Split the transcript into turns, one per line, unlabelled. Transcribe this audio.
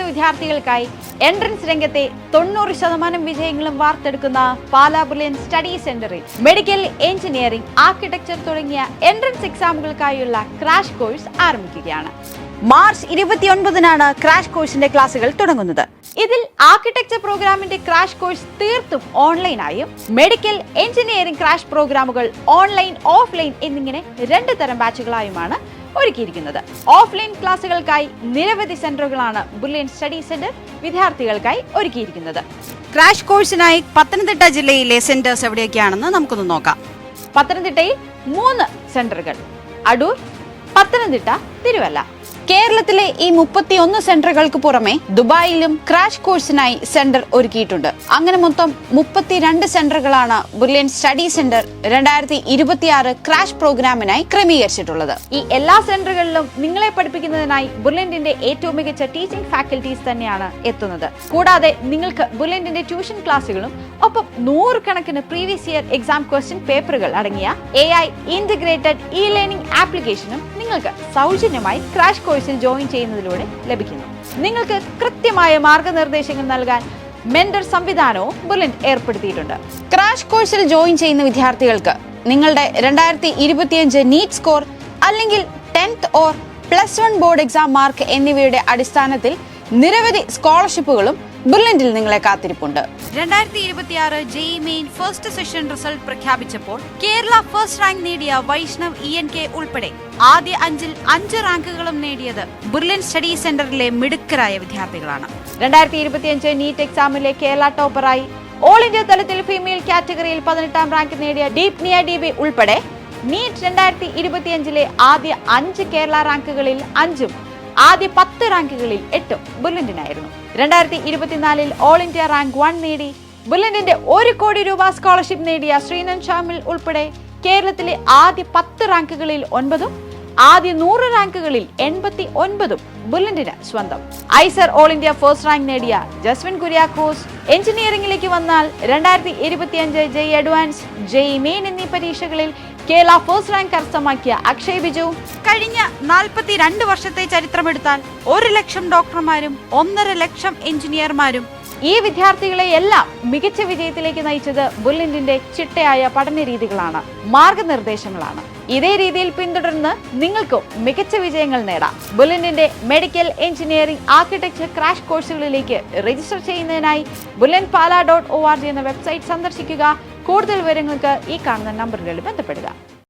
ചെയ്യുന്ന വിദ്യാർത്ഥികൾക്കായി എൻട്രൻസ് രംഗത്തെ 90% വിജയങ്ങളും വാർത്തെടുക്കുന്ന പാലാ ബുർലിയൻ സ്റ്റഡി സെന്ററിൽ മെഡിക്കൽ, എഞ്ചിനീയറിംഗ്, ആർക്കിടെക്ചർ തുടങ്ങിയ എൻട്രൻസ് എക്സാമുകൾക്കായുള്ള ക്രാഷ് കോഴ്സ് ആരംഭിക്കുകയാണ്. മാർച്ച് 29-നാണ് ക്രാഷ് കോഴ്സിന്റെ ക്ലാസുകൾ തുടങ്ങുന്നത്. ഇതിൽ ആർക്കിടെക്ചർ പ്രോഗ്രാമിന്റെ ക്രാഷ് കോഴ്സ് തീർത്തും ഓൺലൈനായും മെഡിക്കൽ, എഞ്ചിനീയറിംഗ് ക്രാഷ് പ്രോഗ്രാമുകൾ ഓൺലൈൻ, ഓഫ്ലൈൻ എന്നിങ്ങനെ 2 തരം ബാച്ചുകളായുമാണ് ഒരുക്കിയിരിക്കുന്നത്. ഓഫ്ലൈൻ ക്ലാസുകൾക്കായി നിരവധി സെന്ററുകളാണ് ബുർലിയൻ സ്റ്റഡി സെന്റർ വിദ്യാർത്ഥികൾക്കായി ഒരുക്കിയിരിക്കുന്നത്.
ക്രാഷ് കോഴ്സിനായി പത്തനംതിട്ട ജില്ലയിലെ സെന്റേഴ്സ് എവിടെയൊക്കെയാണെന്ന് നമുക്കൊന്ന് നോക്കാം.
പത്തനംതിട്ടയിൽ 3 സെന്ററുകൾ: അടൂർ, പത്തനംതിട്ട, തിരുവല്ല.
കേരളത്തിലെ ഈ 31 സെന്ററുകൾക്ക് പുറമെ ദുബായിലും ക്രാഷ് കോഴ്സിനായി സെന്റർ ഒരുക്കിയിട്ടുണ്ട്. അങ്ങനെ മൊത്തം 32 സെന്ററുകളാണ് ബുർലിയൻ സ്റ്റഡി സെന്റർ 2026 ക്രാഷ് പ്രോഗ്രാമിനായി ക്രമീകരിച്ചിട്ടുള്ളത്.
ഈ എല്ലാ സെന്ററുകളിലും നിങ്ങളെ പഠിപ്പിക്കുന്നതിനായി ബുർലിയന്റെ ഏറ്റവും മികച്ച ടീച്ചിങ് ഫാക്കൽറ്റീസ് തന്നെയാണ് എത്തുന്നത്. കൂടാതെ നിങ്ങൾക്ക് ബുർലിയന്റെ ട്യൂഷൻ ക്ലാസുകളും ഒപ്പം 100 കണക്കിന് പ്രീവിയസ് ഇയർ എക്സാം ക്വസ്റ്റ്യൻ പേപ്പറുകൾ അടങ്ങിയ AI ഇന്റഗ്രേറ്റഡ് ലേണിംഗ് ആപ്ലിക്കേഷനും നിങ്ങൾക്ക് സൗജന്യമായി ക്രാഷ് കോഴ്സിൽ ജോയിൻ ചെയ്യുന്നതിലൂടെ ലഭിക്കുന്നു. നിങ്ങൾക്ക് കൃത്യമായ മാർഗനിർദ്ദേശങ്ങൾ നൽകാൻ മെന്റർ സംവിധാനവും ബുർലിയൻ ഏർപ്പെടുത്തിയിട്ടുണ്ട്.
ക്രാഷ് കോഴ്സിൽ ജോയിൻ ചെയ്യുന്ന വിദ്യാർത്ഥികൾക്ക് നിങ്ങളുടെ 2025 നീറ്റ് സ്കോർ അല്ലെങ്കിൽ 10th or +1 board exam mark എന്നിവയുടെ അടിസ്ഥാനത്തിൽ നിരവധി സ്കോളർഷിപ്പുകളും ബുർലിയനിൽ നിങ്ങളെ കാത്തിരിപ്പുണ്ട്. 2026 JEE main first session result പ്രഖ്യാപിച്ചപ്പോൾ കേരള ഫസ്റ്റ് റാങ്ക് നേടിയ വൈഷ്ണവ് ENK ഉൾപ്പെടെ ആദ്യ 5-ൽ 5 റാങ്കുകളും നേടിയത് ബുർലിയൻ സ്റ്റഡി സെന്ററിലെ മിടുക്കരായ വിദ്യാർത്ഥികളാണ്.
2025 നീറ്റ് എക്സാമിലെ കേരള ടോപ്പറായി ഓൾ ഇന്ത്യ തലത്തിൽ ഫീമെയിൽ കാറ്റഗറിയിൽ 18ാം റാങ്ക് നേടിയ ദീപ്നിയ DB ഉൾപ്പെടെ നീറ്റ് 2025-ലെ ആദ്യ 5 കേരള റാങ്കുകളിൽ 5ഉം ആദ്യ 10 റാങ്കുകളിൽ 8ഉം ബുർലിയനായിരുന്നു. 2024-ൽ ഓൾ ഇന്ത്യ റാങ്ക് 1 നേടി ബുർലിയന്റെ 1 കോടി രൂപ സ്കോളർഷിപ്പ് നേടിയ ശ്രീനൻ ഷാമിൽ ഉൾപ്പെടെ കേരളത്തിലെ ആദ്യ 10 റാങ്കുകളിൽ 9ഉം ആദ്യ 100 റാങ്കുകളിൽ 89ഉം ബുർലിയന് സ്വന്തം. IISER all India first rank നേടിയ ജസ്വിൻ കുര്യാക്കോസ്. എഞ്ചിനീയറിംഗിലേക്ക് വന്നാൽ 2025 JEE അഡ്വാൻസ്, JEE മെയിൻ എന്നീ പരീക്ഷകളിൽ കേരള ഫസ്റ്റ് റാങ്ക് കരസ്ഥമാക്കിയ അക്ഷയ് ബിജു.
കഴിഞ്ഞ 42 വർഷത്തെ ചരിത്രമെടുത്താൽ 1 ലക്ഷം ഡോക്ടർമാരും 1.5 ലക്ഷം എഞ്ചിനീയർമാരും.
ഈ വിദ്യാർത്ഥികളെ എല്ലാം മികച്ച വിജയത്തിലേക്ക് നയിച്ചത് ബുർലിയന്റെ ചിട്ടയായ പഠന രീതികളാണ്, മാർഗനിർദ്ദേശങ്ങളാണ്. ഇതേ രീതിയിൽ പിന്തുടർന്ന് നിങ്ങൾക്കും മികച്ച വിജയങ്ങൾ നേടാം. ബുർലിയന്റെ മെഡിക്കൽ, എഞ്ചിനീയറിംഗ്, ആർക്കിടെക്ചർ ക്രാഷ് കോഴ്സുകളിലേക്ക് രജിസ്റ്റർ ചെയ്യുന്നതിനായി bullianpala.org എന്ന വെബ്സൈറ്റ് സന്ദർശിക്കുക. കൂടുതൽ വിവരങ്ങൾക്ക് ഈ കാണുന്ന നമ്പറുകളിൽ ബന്ധപ്പെടുക.